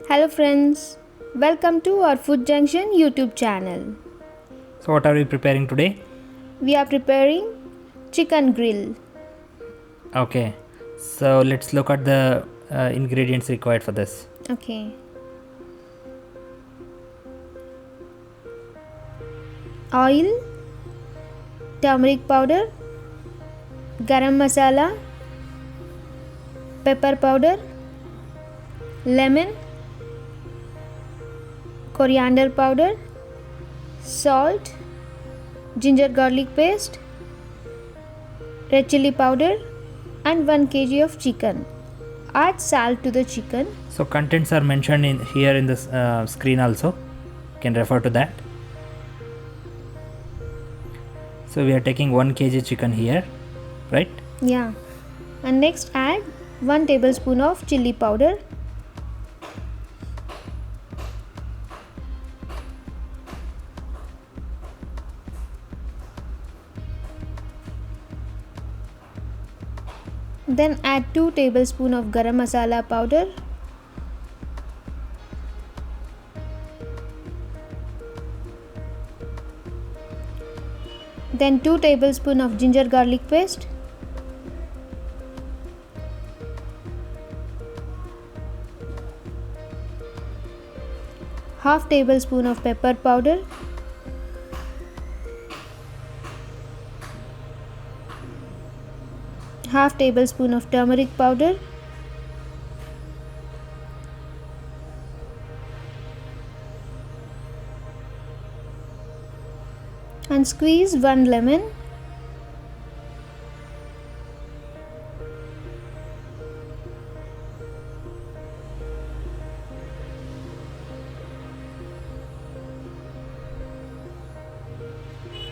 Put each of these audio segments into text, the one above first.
Hello friends, welcome to our Food Junction YouTube channel. So what are we preparing today? We are preparing chicken grill. Okay, so let's look at the ingredients required for this. Okay. Oil, turmeric powder, garam masala, pepper powder, lemon, coriander powder, salt, ginger garlic paste, red chili powder and 1 kg of chicken. Add salt to the chicken. So contents are mentioned in here in this screen also. You can refer to that. So we are taking 1 kg chicken here, right? Yeah. And next add 1 tablespoon of chili powder. Then add 2 tablespoon of garam masala powder. Then 2 tablespoon of ginger garlic paste. Half tablespoon of pepper powder. Half tablespoon of turmeric powder. And squeeze 1 lemon.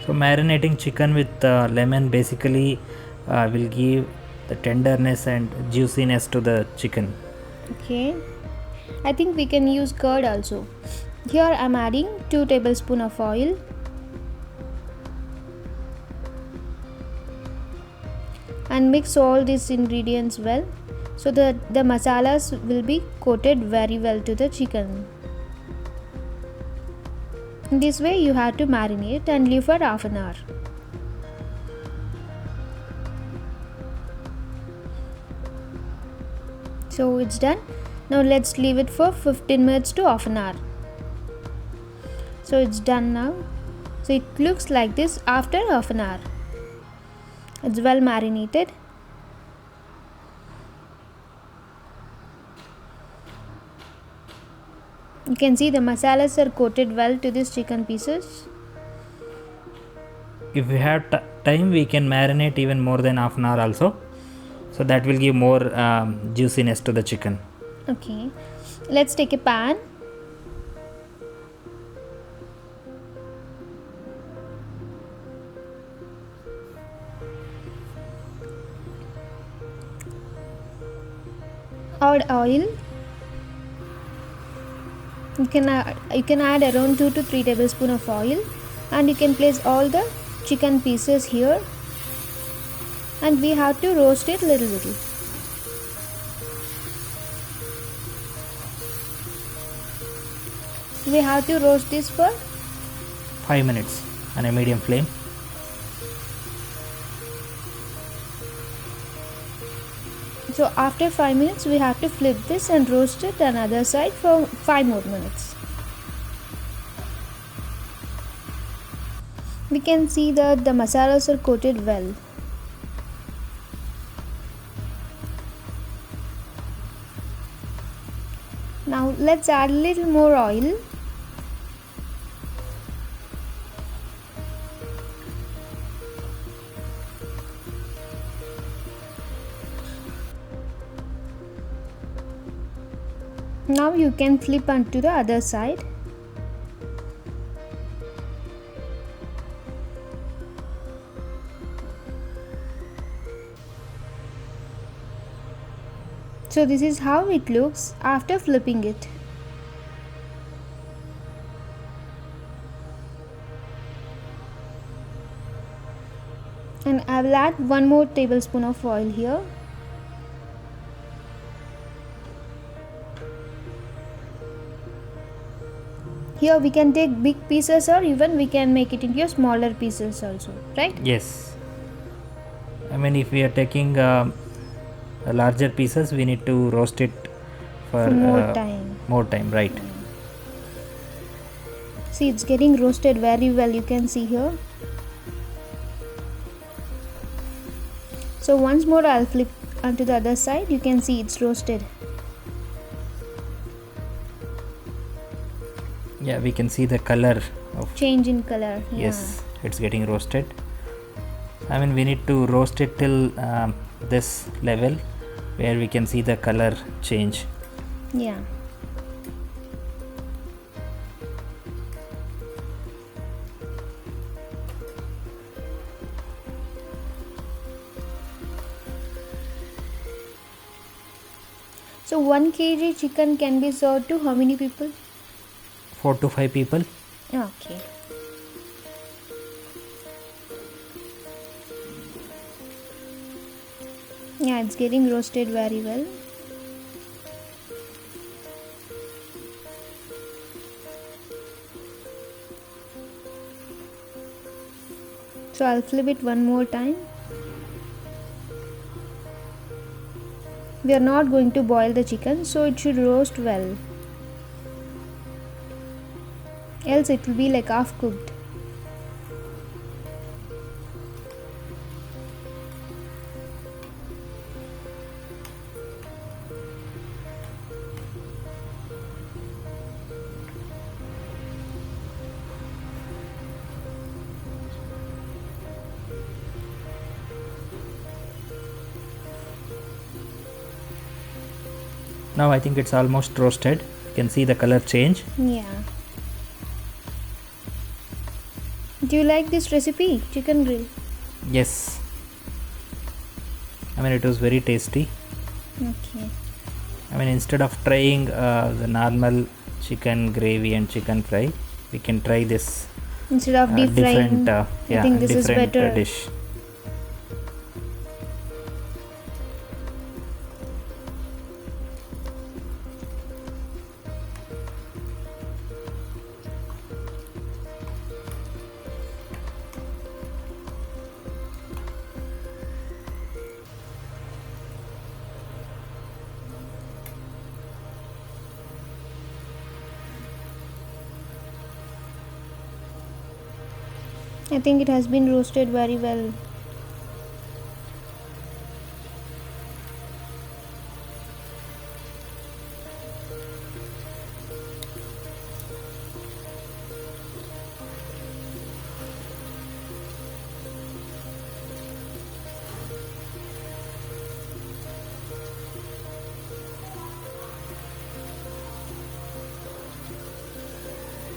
So marinating chicken with lemon basically will give the tenderness and juiciness to the chicken. Okay. I think we can use curd also. Here I am adding 2 tablespoon of oil. And mix all these ingredients well so that the masalas will be coated very well to the chicken. In this way you have to marinate and leave for half an hour. So it's done. Now let's leave it for 15 minutes to half an hour. So it's done now. So it looks like this after half an hour. It's well marinated. You can see the masalas are coated well to these chicken pieces. If we have time, we can marinate even more than half an hour also. So that will give more juiciness to the chicken. Okay, let's take a pan. Add oil. You can add around 2 to 3 tablespoon of oil, and you can place all the chicken pieces here, and we have to roast it little. We have to roast this for 5 minutes on a medium flame. So after 5 minutes we have to flip this and roast it another side for 5 more minutes. We can see that the masalas are coated well. Now let's add a little more oil. Now you can flip onto the other side. So this is how it looks after flipping it. And I will add 1 more tablespoon of oil here. Here we can take big pieces, or even we can make it into smaller pieces also, right? Yes. I mean, if we are taking larger pieces, we need to roast it for more time. More time, right? See, it's getting roasted very well, you can see here. So once more I'll flip onto the other side. You can see it's roasted. Yeah, we can see the color of change in color. Yes, it's getting roasted. I mean, we need to roast it till this level where we can see the color change. Yeah. So 1 kg chicken can be served to how many people? 4 to 5 people. Okay. Yeah, it's getting roasted very well. So I'll flip it one more time. We are not going to boil the chicken, so it should roast well. Else it will be like half cooked. Now I think it's almost roasted. You can see the color change. Yeah. Do you like this recipe, chicken grill? Yes. I mean, it was very tasty. Okay. I mean, instead of trying the normal chicken gravy and chicken fry, we can try this instead of deep frying. I think this is better. Dish. I think it has been roasted very well.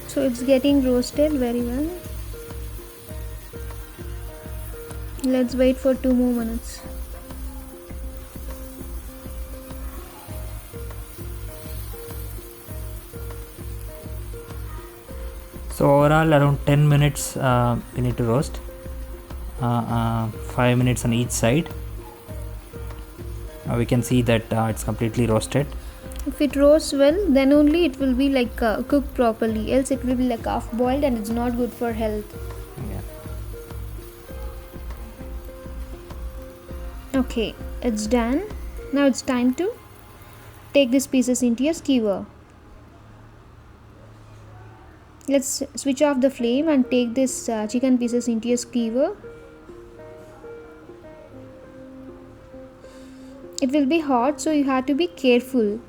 So it's getting roasted very well. Let's wait for 2 more minutes. So overall around 10 minutes we need to roast. 5 minutes on each side. We can see that it's completely roasted. If it roasts well, then only it will be like cooked properly. Else it will be like half boiled and it's not good for health. Yeah. Okay, it's done. Now it's time to take these pieces into a skewer. Let's switch off the flame and take this chicken pieces into a skewer. It will be hot, so you have to be careful.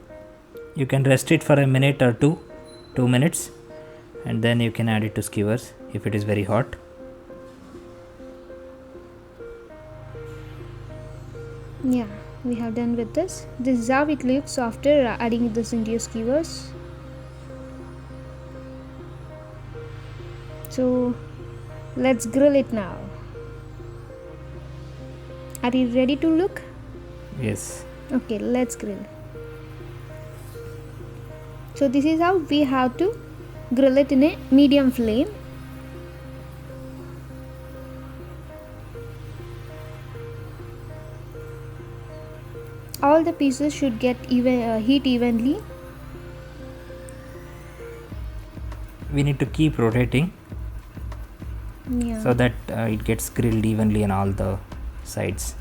You can rest it for a minute or 2 minutes, and then you can add it to skewers if it is very hot. Yeah, we have done with this. This is how it looks after adding this into your skewers. So let's grill it now. Are you ready to look? Yes. Okay, let's grill. So this is how we have to grill it in a medium flame. All the pieces should get heat evenly. we need to keep rotating Yeah. so that it gets grilled evenly on all the sides.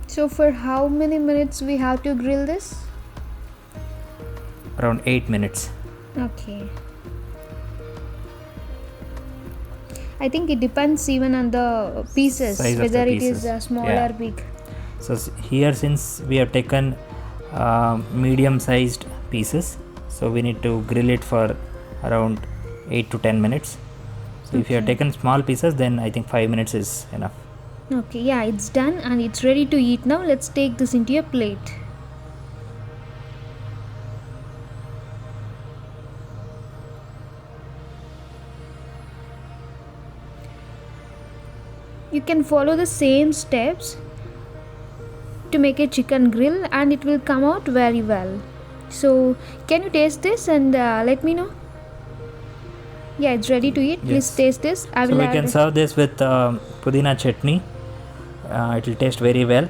So for how many minutes we have to grill this? Around 8 minutes. Okay. I think it depends even on the pieces, Size of the whether it pieces. is small Yeah. or big. So here, since we have taken medium sized pieces, so we need to grill it for around 8 to 10 minutes. So if you have Okay. taken small pieces, then I think 5 minutes is enough. Okay, yeah, it's done and it's ready to eat now. Let's take this into a plate. You can follow the same steps to make a chicken grill and it will come out very well. So, can you taste this and let me know? Yeah, it's ready to eat. Please Yes. taste this. I So will we can add. serve this with pudina chutney. It will taste very well,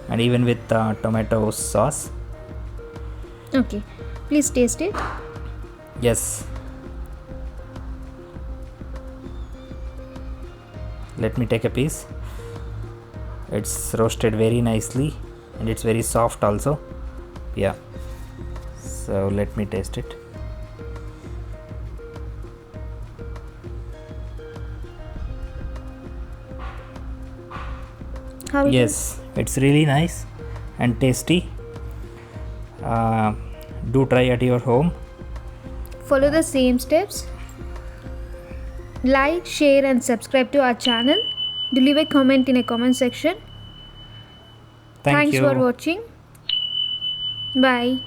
and even with tomato sauce. Okay, please taste it. Yes. Let me take a piece. It's roasted very nicely and it's very soft also. Yeah. So let me taste it. How it is? Yes, it's really nice and tasty. Do try at your home. Follow the same steps. Like, share and subscribe to our channel. Do leave a comment in a comment section. Thank Thanks you. for watching. Bye.